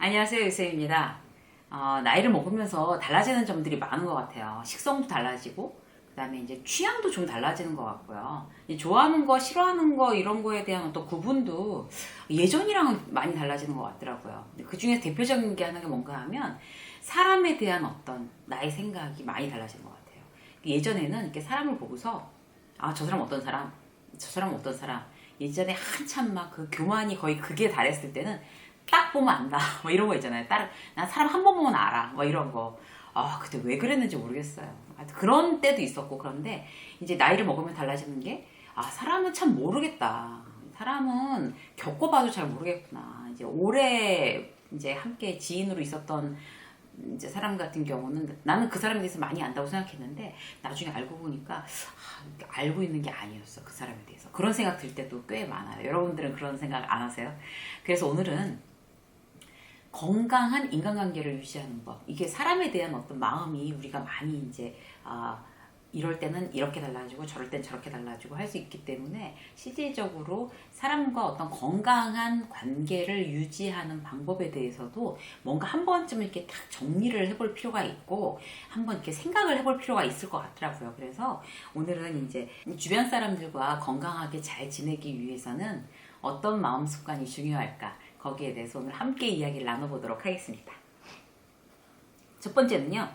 안녕하세요, 유세입니다. 나이를 먹으면서 달라지는 점들이 많은 것 같아요. 식성도 달라지고, 그 다음에 이제 취향도 좀 달라지는 것 같고요. 이 좋아하는 거, 싫어하는 거, 이런 거에 대한 어떤 구분도 예전이랑은 많이 달라지는 것 같더라고요. 그 중에 대표적인 게 하는 게 뭔가 하면, 사람에 대한 어떤 나의 생각이 많이 달라지는 것 같아요. 예전에는 이렇게 사람을 보고서, 저 사람 어떤 사람, 저 사람 어떤 사람, 예전에 한참 막 그 교만이 거의 극에 달했을 때는 딱 보면 안다. 뭐 이런 거 있잖아요. 난 사람 한 번 보면 알아. 뭐 이런 거. 그때 왜 그랬는지 모르겠어요. 하여튼 그런 때도 있었고, 그런데 이제 나이를 먹으면 달라지는 게, 사람은 참 모르겠다. 사람은 겪어봐도 잘 모르겠구나. 이제 오래 이제 함께 지인으로 있었던 이제 사람 같은 경우는 나는 그 사람에 대해서 많이 안다고 생각했는데 나중에 알고 보니까 알고 있는 게 아니었어. 그 사람에 대해서. 그런 생각 들 때도 꽤 많아요. 여러분들은 그런 생각 안 하세요? 그래서 오늘은 건강한 인간관계를 유지하는 법. 이게 사람에 대한 어떤 마음이 우리가 많이 이제 이럴 때는 이렇게 달라지고 저럴 땐 저렇게 달라지고 할 수 있기 때문에 실질적으로 사람과 어떤 건강한 관계를 유지하는 방법에 대해서도 뭔가 한 번쯤 이렇게 딱 정리를 해볼 필요가 있고 한번 이렇게 생각을 해볼 필요가 있을 것 같더라고요. 그래서 오늘은 이제 주변 사람들과 건강하게 잘 지내기 위해서는 어떤 마음 습관이 중요할까? 거기에 대해서 오늘 함께 이야기를 나눠보도록 하겠습니다. 첫 번째는요,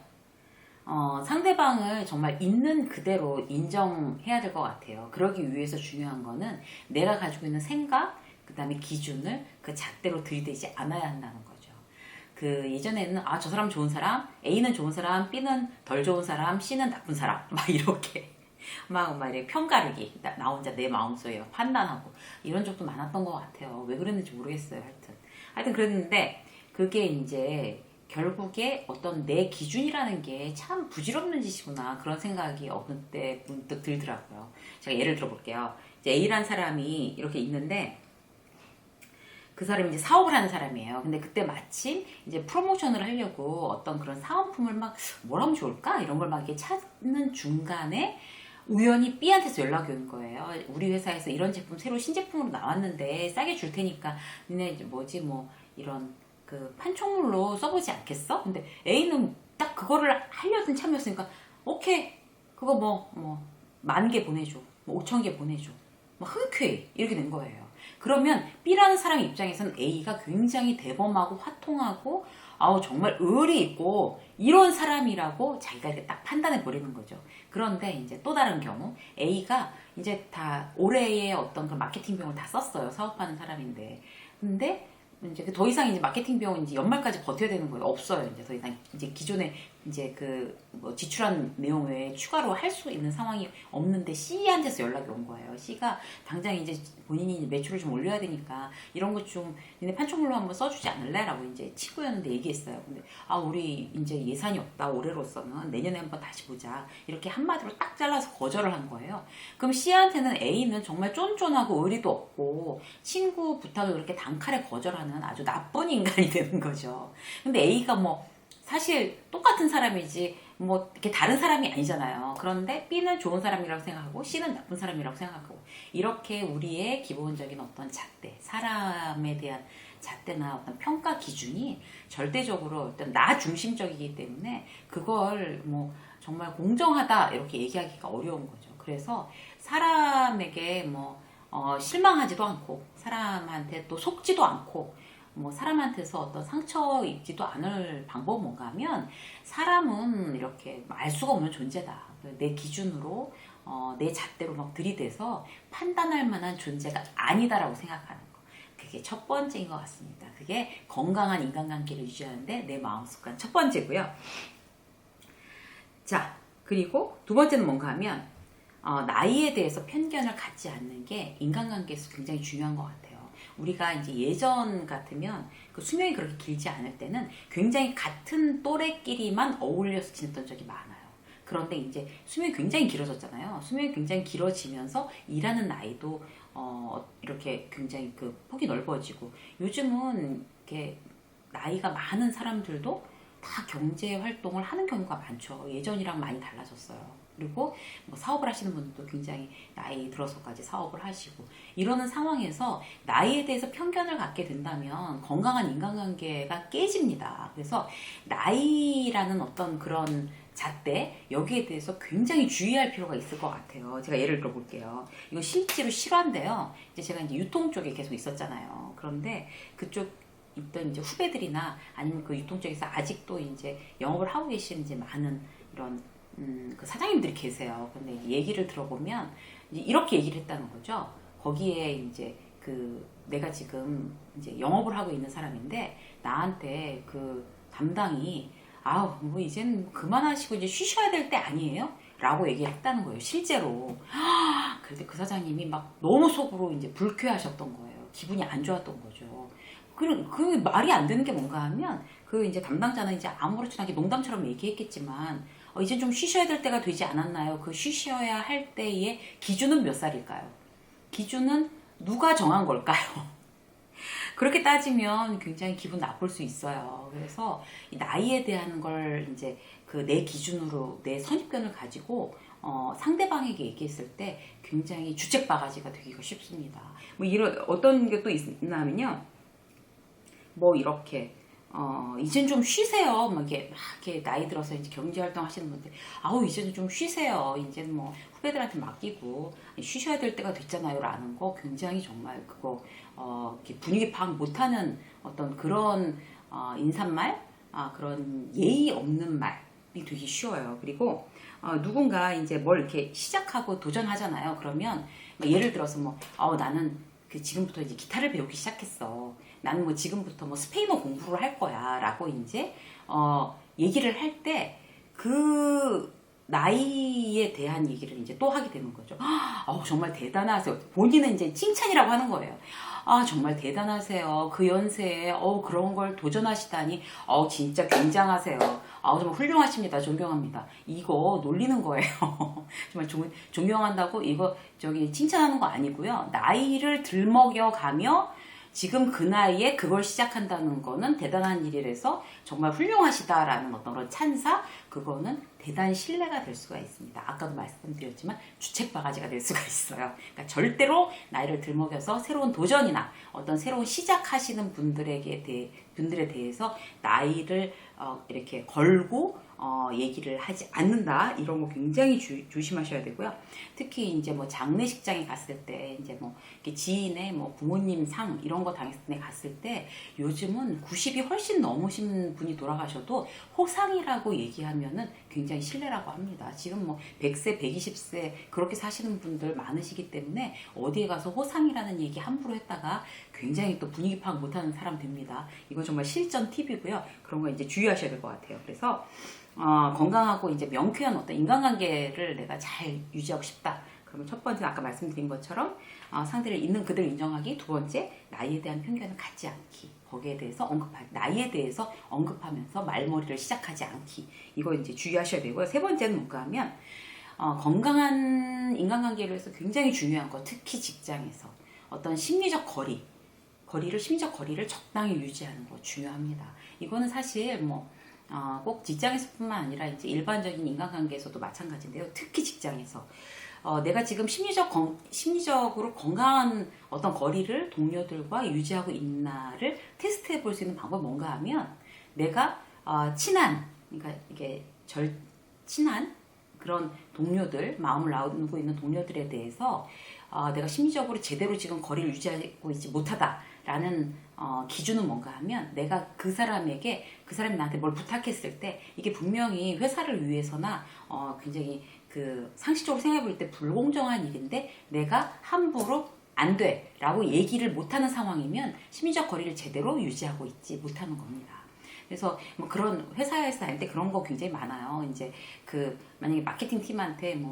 상대방을 정말 있는 그대로 인정해야 될 것 같아요. 그러기 위해서 중요한 거는 내가 가지고 있는 생각, 그 다음에 기준을 그 잣대로 들이대지 않아야 한다는 거죠. 그 예전에는 저 사람 좋은 사람, A는 좋은 사람, B는 덜 좋은 사람, C는 나쁜 사람 막 이렇게 막 이렇게 편가르기 나 혼자 내 마음속에 판단하고 이런 적도 많았던 것 같아요. 왜 그랬는지 모르겠어요. 하여튼 그랬는데 그게 이제 결국에 어떤 내 기준이라는 게 참 부질없는 짓이구나 그런 생각이 어느 때 문득 들더라고요. 제가 예를 들어볼게요. 이제 A라는 사람이 이렇게 있는데 그 사람이 이제 사업을 하는 사람이에요. 근데 그때 마침 이제 프로모션을 하려고 어떤 그런 사은품을 막 뭘 하면 좋을까? 이런 걸 막 이렇게 찾는 중간에 우연히 B한테서 연락이 온 거예요. 우리 회사에서 이런 제품 새로 신제품으로 나왔는데 싸게 줄 테니까 니네 이제 뭐지 뭐 이런 그 판촉물로 써보지 않겠어? 근데 A는 딱 그거를 하려던 참이었으니까 오케이 그거 뭐 10,000개 보내줘 뭐 5,000개 보내줘 뭐 흔쾌히 이렇게 된 거예요. 그러면 B라는 사람 입장에서는 A가 굉장히 대범하고 화통하고 정말 의리 있고 이런 사람이라고 자기가 이렇게 딱 판단해 버리는 거죠. 그런데 이제 또 다른 경우 A가 이제 다 올해의 어떤 그 마케팅 비용을 다 썼어요. 사업하는 사람인데. 근데 이제 더 이상 이제 마케팅 비용은 이제 연말까지 버텨야 되는 거예요. 없어요. 이제 더 이상 이제 기존에 이제 그 뭐 지출한 내용 외에 추가로 할 수 있는 상황이 없는데 C한테서 연락이 온 거예요. C가 당장 이제 본인이 매출을 좀 올려야 되니까 이런 것 좀 니네 판촉물로 한번 써주지 않을래? 라고 이제 친구였는데 얘기했어요. 근데 우리 이제 예산이 없다. 올해로서는 내년에 한번 다시 보자. 이렇게 한마디로 딱 잘라서 거절을 한 거예요. 그럼 C한테는 A는 정말 쫀쫀하고 의리도 없고 친구 부탁을 그렇게 단칼에 거절하는 아주 나쁜 인간이 되는 거죠. 근데 A가 뭐 사실 똑같은 사람이지 뭐 이렇게 다른 사람이 아니잖아요. 그런데 B는 좋은 사람이라고 생각하고 C는 나쁜 사람이라고 생각하고 이렇게 우리의 기본적인 어떤 잣대, 사람에 대한 잣대나 어떤 평가 기준이 절대적으로 어떤 나 중심적이기 때문에 그걸 뭐 정말 공정하다 이렇게 얘기하기가 어려운 거죠. 그래서 사람에게 뭐 실망하지도 않고 사람한테 또 속지도 않고 뭐 사람한테서 어떤 상처 입지도 않을 방법은 뭔가 하면 사람은 이렇게 알 수가 없는 존재다. 내 기준으로 내 잣대로 막 들이대서 판단할 만한 존재가 아니다라고 생각하는 거. 그게 첫 번째인 것 같습니다. 그게 건강한 인간관계를 유지하는데 내 마음 습관 첫 번째고요. 자, 그리고 두 번째는 뭔가 하면 나이에 대해서 편견을 갖지 않는 게 인간관계에서 굉장히 중요한 것 같아요. 우리가 이제 예전 같으면 그 수명이 그렇게 길지 않을 때는 굉장히 같은 또래끼리만 어울려서 지냈던 적이 많아요. 그런데 이제 수명이 굉장히 길어졌잖아요. 수명이 굉장히 길어지면서 일하는 나이도 이렇게 굉장히 그 폭이 넓어지고 요즘은 이렇게 나이가 많은 사람들도 다 경제 활동을 하는 경우가 많죠. 예전이랑 많이 달라졌어요. 그리고 뭐 사업을 하시는 분들도 굉장히 나이 들어서까지 사업을 하시고 이러는 상황에서 나이에 대해서 편견을 갖게 된다면 건강한 인간관계가 깨집니다. 그래서 나이라는 어떤 그런 잣대 여기에 대해서 굉장히 주의할 필요가 있을 것 같아요. 제가 예를 들어 볼게요. 이거 실제로 실화인데요. 이제 제가 이제 유통 쪽에 계속 있었잖아요. 그런데 그쪽 있던 이제 후배들이나 아니면 그 유통 쪽에서 아직도 이제 영업을 하고 계시는 이제 많은 이런 그 사장님들이 계세요. 근데 얘기를 들어보면 이제 이렇게 얘기를 했다는 거죠. 거기에 이제 그 내가 지금 이제 영업을 하고 있는 사람인데 나한테 그 담당이 아우 뭐 이젠 그만하시고 이제 쉬셔야 될 때 아니에요? 라고 얘기를 했다는 거예요. 실제로. 그런데 그 사장님이 막 너무 속으로 이제 불쾌하셨던 거예요. 기분이 안 좋았던 거죠. 그 말이 안 되는 게 뭔가 하면 그 이제 담당자는 이제 아무렇지 않게 농담처럼 얘기했겠지만 이제 좀 쉬셔야 될 때가 되지 않았나요? 그 쉬셔야 할 때의 기준은 몇 살일까요? 기준은 누가 정한 걸까요? 그렇게 따지면 굉장히 기분 나쁠 수 있어요. 그래서 이 나이에 대한 걸 이제 그 내 기준으로 내 선입견을 가지고 상대방에게 얘기했을 때 굉장히 주책 바가지가 되기가 쉽습니다. 뭐 이런 어떤 게 또 있나 하면요. 뭐 이렇게 이젠 좀 쉬세요. 막 이렇게 나이 들어서 이제 경제 활동 하시는 분들, 아우 이제는 좀 쉬세요. 이제는 뭐 후배들한테 맡기고 쉬셔야 될 때가 됐잖아요라는 거 굉장히 정말 그거 이렇게 분위기 파악 못하는 어떤 그런 인사말, 그런 예의 없는 말이 되게 쉬워요. 그리고 누군가 이제 뭘 이렇게 시작하고 도전하잖아요. 그러면 예를 들어서 뭐 나는 지금부터 이제 기타를 배우기 시작했어. 나는 뭐 지금부터 뭐 스페인어 공부를 할 거야. 라고 이제, 얘기를 할 때, 그 나이에 대한 얘기를 이제 또 하게 되는 거죠. 정말 대단하세요. 본인은 이제 칭찬이라고 하는 거예요. 정말 대단하세요. 그 연세에, 그런 걸 도전하시다니, 진짜 굉장하세요. 정말 훌륭하십니다. 존경합니다. 이거 놀리는 거예요. 정말 존경한다고 이거 칭찬하는 거 아니고요. 나이를 들먹여가며 지금 그 나이에 그걸 시작한다는 거는 대단한 일이라서 정말 훌륭하시다라는 어떤 그런 찬사, 그거는 대단히 신뢰가 될 수가 있습니다. 아까도 말씀드렸지만 주책 바가지가 될 수가 있어요. 그러니까 절대로 나이를 들먹여서 새로운 도전이나 어떤 새로운 시작하시는 분들에 대해서 나이를 이렇게 걸고 얘기를 하지 않는다. 이런 거 굉장히 조심하셔야 되고요. 특히 이제 뭐 장례식장에 갔을 때 이제 뭐 지인의 뭐 부모님 상 이런 거 당했을 때 갔을 때 요즘은 90이 훨씬 넘으신 분이 돌아가셔도 호상이라고 얘기하면은 굉장히 신뢰라고 합니다. 지금 뭐 100세, 120세 그렇게 사시는 분들 많으시기 때문에 어디에 가서 호상이라는 얘기 함부로 했다가 굉장히 또 분위기 파악 못하는 사람 됩니다. 이건 정말 실전 팁이고요. 그런 거 이제 주의하셔야 될 것 같아요. 그래서 건강하고 이제 명쾌한 어떤 인간관계를 내가 잘 유지하고 싶다. 그러면 첫 번째는 아까 말씀드린 것처럼 상대를 있는 그대로 인정하기. 두 번째, 나이에 대한 편견을 갖지 않기. 거기에 대해서 나이에 대해서 언급하면서 말머리를 시작하지 않기. 이거 이제 주의하셔야 되고요. 세 번째는 뭔가 하면 건강한 인간관계를 위해서 굉장히 중요한 거, 특히 직장에서 어떤 심리적 거리를 적당히 유지하는 거 중요합니다. 이거는 사실 꼭 직장에서뿐만 아니라 이제 일반적인 인간관계에서도 마찬가지인데요. 특히 직장에서 내가 지금 심리적으로 건강한 어떤 거리를 동료들과 유지하고 있나를 테스트해 볼 수 있는 방법이 뭔가 하면 내가 그러니까 이게 친한 그런 동료들, 마음을 나누고 있는 동료들에 대해서 내가 심리적으로 제대로 지금 거리를 유지하고 있지 못하다라는 기준은 뭔가 하면 내가 그 사람이 나한테 뭘 부탁했을 때 이게 분명히 회사를 위해서나 굉장히 그 상식적으로 생각해 볼 때 불공정한 일인데 내가 함부로 안 돼 라고 얘기를 못하는 상황이면 심리적 거리를 제대로 유지하고 있지 못하는 겁니다. 그래서 뭐 그런 회사에서 다닐 때 그런 거 굉장히 많아요. 이제 만약에 마케팅 팀한테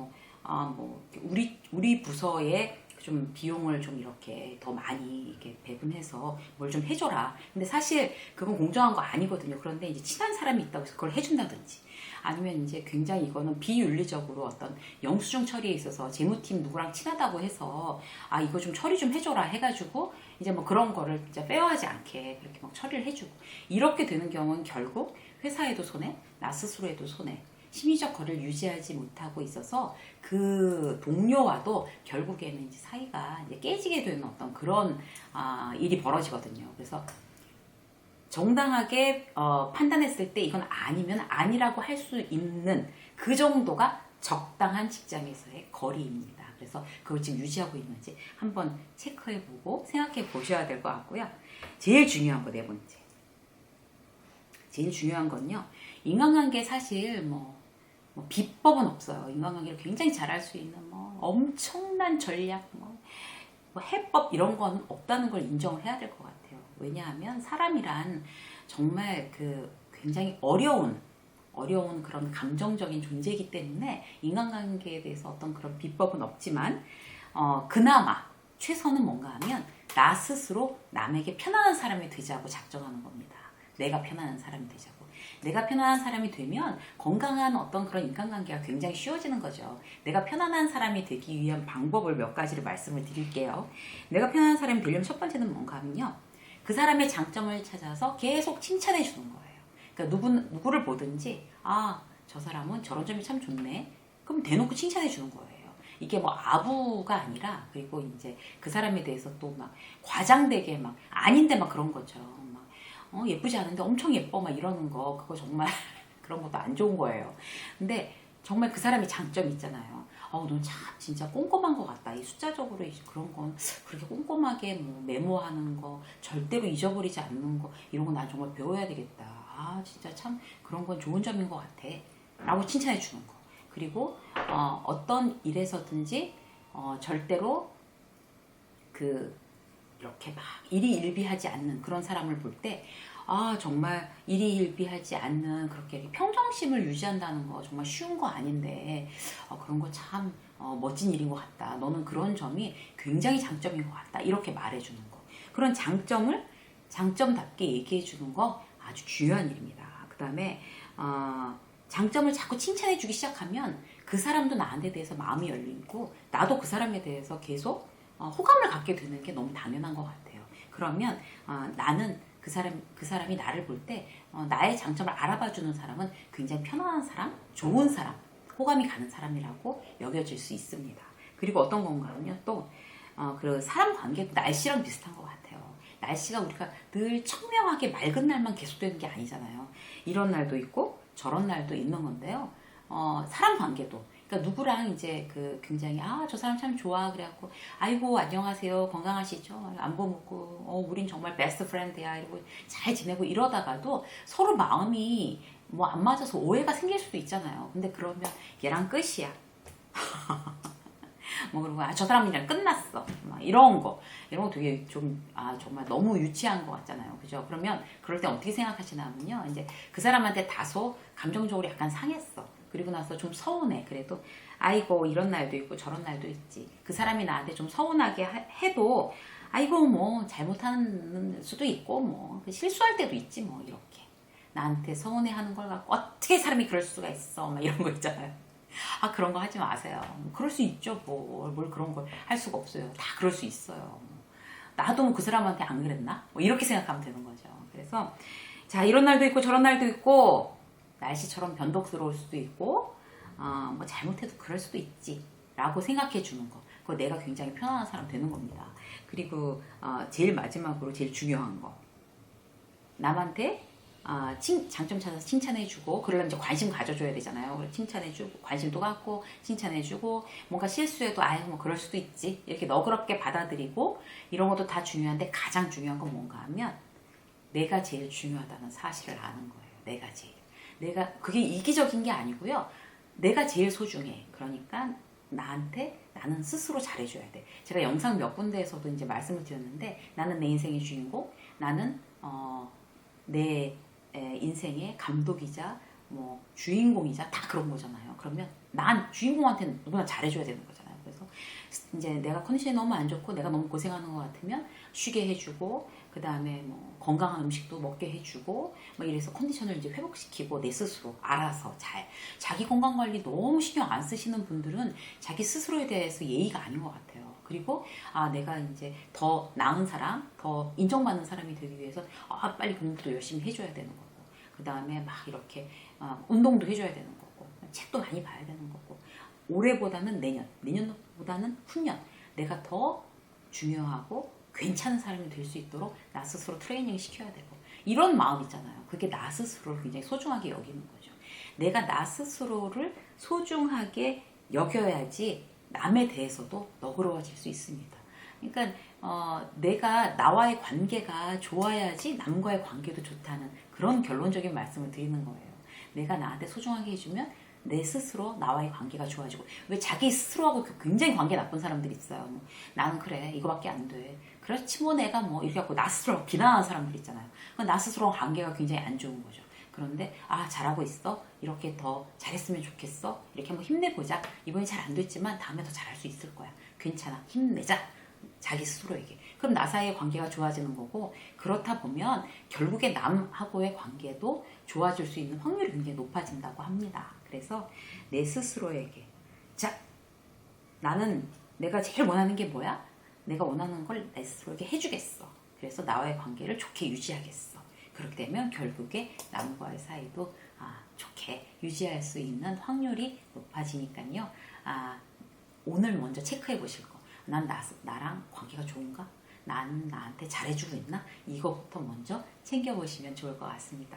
우리 부서에 좀 비용을 좀 이렇게 더 많이 이렇게 배분해서 뭘 좀 해줘라. 근데 사실 그건 공정한 거 아니거든요. 그런데 이제 친한 사람이 있다고 해서 그걸 해준다든지 아니면 이제 굉장히 이거는 비윤리적으로 어떤 영수증 처리에 있어서 재무팀 누구랑 친하다고 해서 이거 좀 처리 좀 해줘라 해가지고 이제 뭐 그런 거를 진짜 페어하지 않게 그렇게 막 처리를 해주고 이렇게 되는 경우는 결국 회사에도 손해, 나 스스로에도 손해. 심리적 거리를 유지하지 못하고 있어서 그 동료와도 결국에는 이제 사이가 이제 깨지게 되는 어떤 그런 일이 벌어지거든요. 그래서 정당하게 판단했을 때 이건 아니면 아니라고 할 수 있는 그 정도가 적당한 직장에서의 거리입니다. 그래서 그걸 지금 유지하고 있는지 한번 체크해보고 생각해 보셔야 될 것 같고요. 제일 중요한 거 네 번째. 제일 중요한 건요. 인간관계 사실 뭐 비법은 없어요. 인간관계를 굉장히 잘할 수 있는 뭐 엄청난 전략, 뭐 해법 이런 건 없다는 걸 인정을 해야 될 것 같아요. 왜냐하면 사람이란 정말 그 굉장히 어려운 그런 감정적인 존재이기 때문에 인간관계에 대해서 어떤 그런 비법은 없지만 그나마 최선은 뭔가 하면 나 스스로 남에게 편안한 사람이 되자고 작정하는 겁니다. 내가 편안한 사람이 되자고. 내가 편안한 사람이 되면 건강한 어떤 그런 인간관계가 굉장히 쉬워지는 거죠. 내가 편안한 사람이 되기 위한 방법을 몇 가지를 말씀을 드릴게요. 내가 편안한 사람이 되려면 첫 번째는 뭔가 하면요. 그 사람의 장점을 찾아서 계속 칭찬해 주는 거예요. 그러니까 누구를 보든지 저 사람은 저런 점이 참 좋네. 그럼 대놓고 칭찬해 주는 거예요. 이게 뭐 아부가 아니라 그리고 이제 그 사람에 대해서 또 막 과장되게 막 아닌데 막 그런 거죠. 막 예쁘지 않은데 엄청 예뻐 막 이러는 거 그거 정말 그런 것도 안 좋은 거예요. 근데 정말 그 사람의 장점이 있잖아요. 넌 참 진짜 꼼꼼한 것 같다. 이 숫자적으로 그런 건 그렇게 꼼꼼하게 뭐 메모하는 거 절대로 잊어버리지 않는 거 이런 거 난 정말 배워야 되겠다. 진짜 참 그런 건 좋은 점인 것 같아. 라고 칭찬해 주는 거. 그리고 어떤 일에서든지 절대로 이렇게 막 일희일비하지 않는 그런 사람을 볼 때 정말 일희일비하지 않는 그렇게 평정심을 유지한다는 거 정말 쉬운 거 아닌데 그런 거 참 멋진 일인 것 같다. 너는 그런 점이 굉장히 장점인 것 같다. 이렇게 말해주는 거. 그런 장점을 장점답게 얘기해 주는 거 아주 중요한 일입니다. 그 다음에 장점을 자꾸 칭찬해 주기 시작하면 그 사람도 나한테 대해서 마음이 열리고 나도 그 사람에 대해서 계속 호감을 갖게 되는 게 너무 당연한 것 같아요. 그러면 나는 그 사람이 나를 볼 때 나의 장점을 알아봐주는 사람은 굉장히 편안한 사람, 좋은 사람, 호감이 가는 사람이라고 여겨질 수 있습니다. 그리고 어떤 건가 하면요. 또 그 사람 관계도 날씨랑 비슷한 것 같아요. 날씨가 우리가 늘 청명하게 맑은 날만 계속되는 게 아니잖아요. 이런 날도 있고 저런 날도 있는 건데요. 사람 관계도 그러니까 누구랑 이제 굉장히 저 사람 참 좋아 그래갖고 아이고 안녕하세요 건강하시죠 안부 묻고 우린 정말 베스트 프렌드야 이러고 잘 지내고 이러다가도 서로 마음이 뭐 안 맞아서 오해가 생길 수도 있잖아요. 근데 그러면 얘랑 끝이야. 뭐 그리고 저 사람이랑 끝났어. 막 이런 거 되게 좀 정말 너무 유치한 것 같잖아요. 그죠? 그러면 그럴 때 어떻게 생각하시냐면요. 이제 그 사람한테 다소 감정적으로 약간 상했어. 그리고 나서 좀 서운해. 그래도 아이고 이런 날도 있고 저런 날도 있지. 그 사람이 나한테 좀 서운하게 해도 아이고 뭐 잘못하는 수도 있고 뭐 실수할 때도 있지 뭐 이렇게 나한테 서운해하는 걸 갖고 어떻게 사람이 그럴 수가 있어 막 이런 거 있잖아요. 그런 거 하지 마세요. 그럴 수 있죠. 뭘 그런 걸 할 수가 없어요. 다 그럴 수 있어요. 나도 뭐 그 사람한테 안 그랬나? 뭐 이렇게 생각하면 되는 거죠. 그래서 자 이런 날도 있고 저런 날도 있고 날씨처럼 변덕스러울 수도 있고 뭐 잘못해도 그럴 수도 있지 라고 생각해 주는 거. 그거 내가 굉장히 편안한 사람 되는 겁니다. 그리고 제일 마지막으로 제일 중요한 거 남한테 장점 찾아서 칭찬해주고 그러려면 이제 관심 가져줘야 되잖아요. 칭찬해주고 관심도 갖고 칭찬해주고 뭔가 실수해도 뭐 그럴 수도 있지 이렇게 너그럽게 받아들이고 이런 것도 다 중요한데 가장 중요한 건 뭔가 하면 내가 제일 중요하다는 사실을 아는 거예요. 내가 그게 이기적인 게 아니고요. 내가 제일 소중해. 그러니까 나는 스스로 잘해줘야 돼. 제가 영상 몇 군데에서도 이제 말씀을 드렸는데 나는 내 인생의 주인공, 나는 내 인생의 감독이자 뭐 주인공이자 다 그런 거잖아요. 그러면 난 주인공한테는 누구나 잘해줘야 되는 거잖아요. 그래서 이제 내가 컨디션이 너무 안 좋고 내가 너무 고생하는 것 같으면 쉬게 해주고 그 다음에 뭐 건강한 음식도 먹게 해주고 뭐 이래서 컨디션을 이제 회복시키고 내 스스로 알아서 자기 건강 관리 너무 신경 안 쓰시는 분들은 자기 스스로에 대해서 예의가 아닌 것 같아요. 그리고 내가 이제 더 나은 사람, 더 인정받는 사람이 되기 위해서 빨리 공부도 열심히 해줘야 되는 거고 그 다음에 막 이렇게 운동도 해줘야 되는 거고 책도 많이 봐야 되는 거고, 올해보다는 내년, 내년보다는 후년 내가 더 중요하고 괜찮은 사람이 될 수 있도록 나 스스로 트레이닝 시켜야 되고, 이런 마음 있잖아요. 그게 나 스스로를 굉장히 소중하게 여기는 거죠. 내가 나 스스로를 소중하게 여겨야지 남에 대해서도 너그러워질 수 있습니다. 그러니까 내가 나와의 관계가 좋아야지 남과의 관계도 좋다는 그런 결론적인 말씀을 드리는 거예요. 내가 나한테 소중하게 해주면 내 스스로 나와의 관계가 좋아지고, 왜 자기 스스로하고 굉장히 관계 나쁜 사람들이 있어요. 뭐, 나는 그래 이거밖에 안 돼. 그렇지 뭐 내가 뭐 이렇게 하고 나 스스로 비난하는 사람들 있잖아요. 나 스스로 관계가 굉장히 안 좋은 거죠. 그런데 잘하고 있어. 이렇게 더 잘했으면 좋겠어. 이렇게 한번 힘내보자. 이번에 잘 안 됐지만 다음에 더 잘할 수 있을 거야. 괜찮아. 힘내자. 자기 스스로에게. 그럼 나 사이의 관계가 좋아지는 거고, 그렇다 보면 결국에 남하고의 관계도 좋아질 수 있는 확률이 굉장히 높아진다고 합니다. 그래서 내 스스로에게, 자, 나는 내가 제일 원하는 게 뭐야? 내가 원하는 걸 내 스스로에게 해주겠어. 그래서 나와의 관계를 좋게 유지하겠어. 그렇게 되면 결국에 남과의 사이도 좋게 유지할 수 있는 확률이 높아지니까요. 오늘 먼저 체크해 보실 거. 난 나랑 관계가 좋은가? 나는 나한테 잘해주고 있나? 이거부터 먼저 챙겨보시면 좋을 것 같습니다.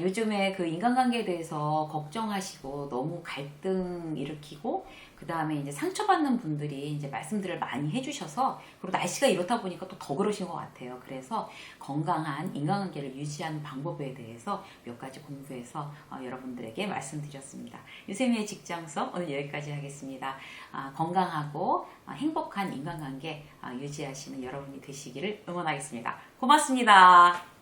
요즘에 그 인간관계에 대해서 걱정하시고 너무 갈등 일으키고, 그 다음에 이제 상처받는 분들이 이제 말씀들을 많이 해주셔서, 그리고 날씨가 이렇다 보니까 또 더 그러신 것 같아요. 그래서 건강한 인간관계를 유지하는 방법에 대해서 몇 가지 공부해서 여러분들에게 말씀드렸습니다. 유세미의 직장 수업 오늘 여기까지 하겠습니다. 건강하고 행복한 인간관계 유지하시는 여러분이 되시기를 응원하겠습니다. 고맙습니다.